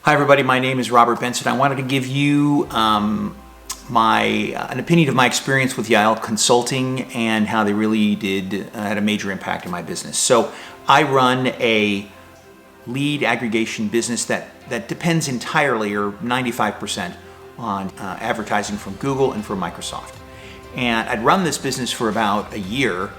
Hi everybody, my name is Robert Benson. I wanted to give you an opinion of my experience with Yael Consulting and how they really had a major impact in my business. So I run a lead aggregation business that depends entirely, or 95%, on advertising from Google and from Microsoft. And I'd run this business for about a year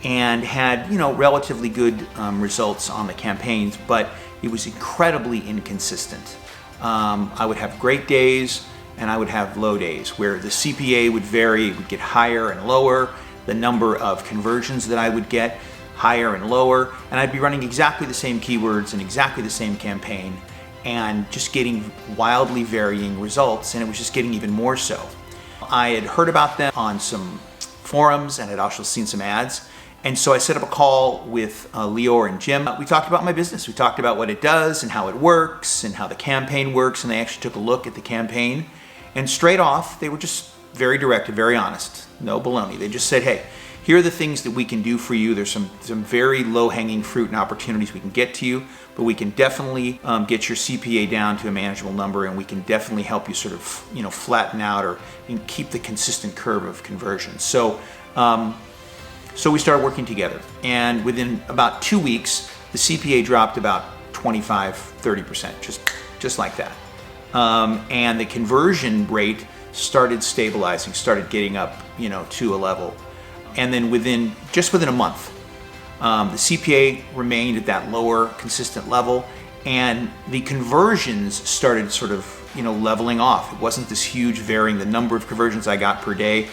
and had, relatively good results on the campaigns, but it was incredibly inconsistent. I would have great days and I would have low days where the CPA would vary. It would get higher and lower, the number of conversions that I would get higher and lower, and I'd be running exactly the same keywords and exactly the same campaign and just getting wildly varying results, and it was just getting even more so. I had heard about them on some forums and had also seen some ads. And so I set up a call with Lior and Jim. We talked about my business. We talked about what it does and how it works and how the campaign works. And they actually took a look at the campaign. And straight off, they were just very direct and very honest. No baloney. They just said, hey, here are the things that we can do for you. There's some very low-hanging fruit and opportunities we can get to you, but we can definitely get your CPA down to a manageable number, and we can definitely help you sort of, flatten out or keep the consistent curve of conversion. So we started working together, and within about 2 weeks, the CPA dropped about 25-30%, just like that. And the conversion rate started stabilizing, started getting up, to a level. And then within a month, the CPA remained at that lower, consistent level, and the conversions started sort of, leveling off. It wasn't this huge varying. The number of conversions I got per day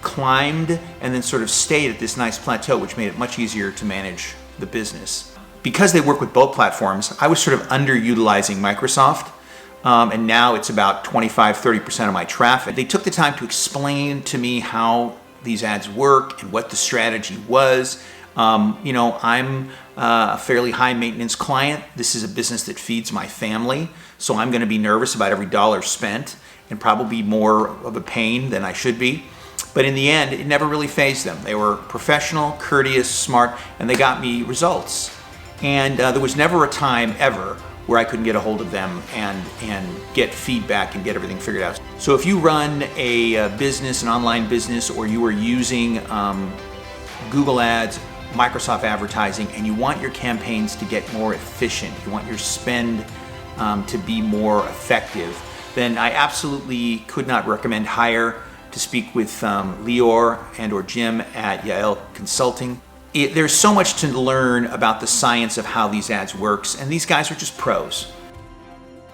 climbed and then sort of stayed at this nice plateau, which made it much easier to manage the business. Because they work with both platforms, I was sort of underutilizing Microsoft, and now it's about 25-30% of my traffic. They took the time to explain to me how these ads work and what the strategy was. I'm a fairly high maintenance client. This is a business that feeds my family, so I'm going to be nervous about every dollar spent and probably more of a pain than I should be. But in the end, it never really fazed them. They were professional, courteous, smart, and they got me results. And there was never a time ever where I couldn't get a hold of them and get feedback and get everything figured out. So if you run a business, an online business, or you are using Google Ads, Microsoft advertising, and you want your campaigns to get more efficient, you want your spend to be more effective, then I absolutely could not recommend higher to speak with Lior and or Jim at Yael Consulting. There's so much to learn about the science of how these ads works, and these guys are just pros.